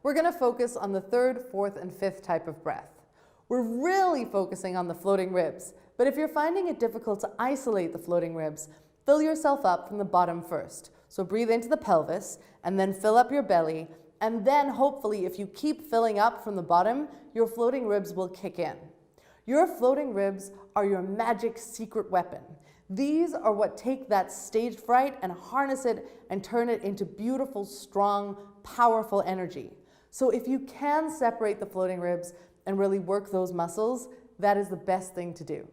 We're going to focus on the third, fourth, and fifth type of breath. We're really focusing on the floating ribs, but if you're finding it difficult to isolate the floating ribs, fill yourself up from the bottom first. So breathe into the pelvis, and then fill up your belly, and then hopefully if you keep filling up from the bottom, your floating ribs will kick in. Your floating ribs are your magic secret weapon. These are what take that stage fright and harness it and turn it into beautiful, strong, powerful energy. So if you can separate the floating ribs and really work those muscles, that is the best thing to do.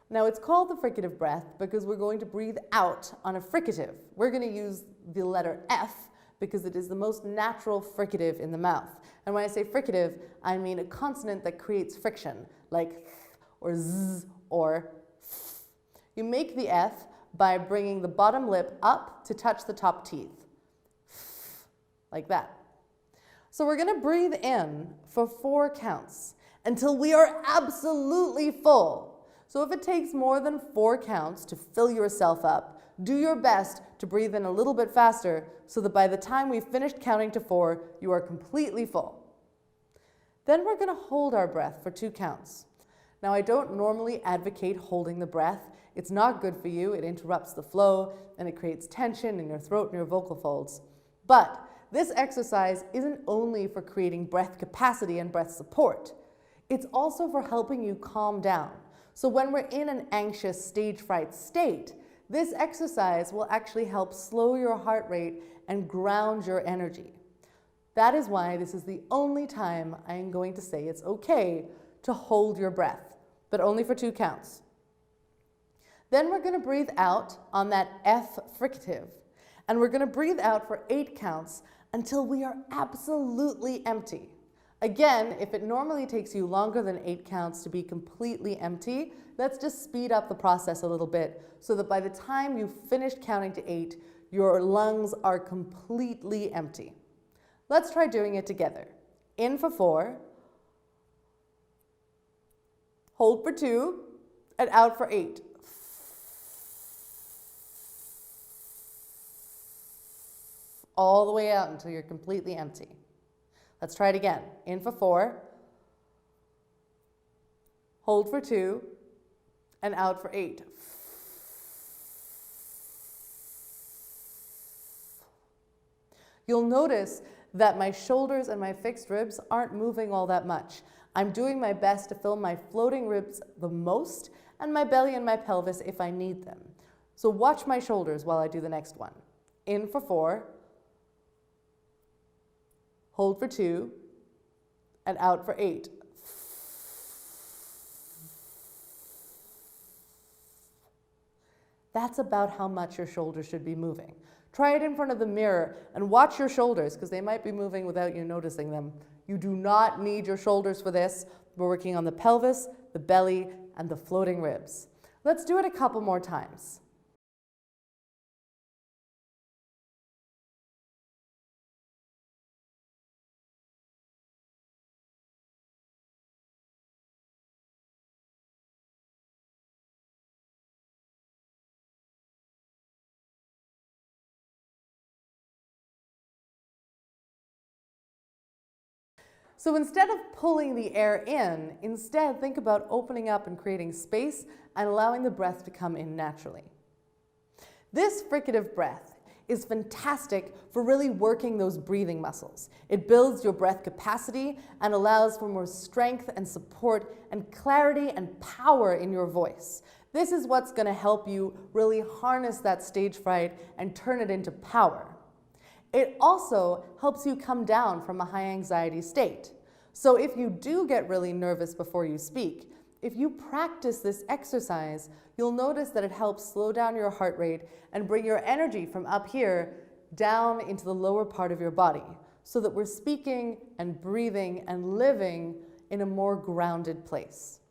Now it's called the fricative breath because we're going to breathe out on a fricative. We're going to use the letter F because it is the most natural fricative in the mouth. And when I say fricative, I mean a consonant that creates friction, like th or z or f. You make the F by bringing the bottom lip up to touch the top teeth, like that. So we're going to breathe in for 4 counts until we are absolutely full. So if it takes more than 4 counts to fill yourself up, do your best to breathe in a little bit faster so that by the time we've finished counting to 4, you are completely full. Then we're going to hold our breath for 2 counts. Now I don't normally advocate holding the breath. It's not good for you. It interrupts the flow and it creates tension in your throat and your vocal folds. But this exercise isn't only for creating breath capacity and breath support. It's also for helping you calm down. So when we're in an anxious stage fright state, this exercise will actually help slow your heart rate and ground your energy. That is why this is the only time I am going to say it's okay to hold your breath, but only for 2 counts. Then we're going to breathe out on that F fricative, and we're going to breathe out for 8 counts until we are absolutely empty. Again, if it normally takes you longer than 8 counts to be completely empty, let's just speed up the process a little bit so that by the time you've finished counting to 8, your lungs are completely empty. Let's try doing it together. In for 4, hold for 2, and out for 8. All the way out until you're completely empty. Let's try it again. In for 4, hold for 2, and out for 8. You'll notice that my shoulders and my fixed ribs aren't moving all that much. I'm doing my best to fill my floating ribs the most and my belly and my pelvis if I need them. So watch my shoulders while I do the next one. In for 4, hold for 2, and out for 8. That's about how much your shoulders should be moving. Try it in front of the mirror and watch your shoulders because they might be moving without you noticing them. You do not need your shoulders for this. We're working on the pelvis, the belly, and the floating ribs. Let's do it a couple more times. So instead of pulling the air in, instead think about opening up and creating space and allowing the breath to come in naturally. This fricative breath is fantastic for really working those breathing muscles. It builds your breath capacity and allows for more strength and support and clarity and power in your voice. This is what's going to help you really harness that stage fright and turn it into power. It also helps you come down from a high anxiety state. So if you do get really nervous before you speak, if you practice this exercise, you'll notice that it helps slow down your heart rate and bring your energy from up here down into the lower part of your body so that we're speaking and breathing and living in a more grounded place.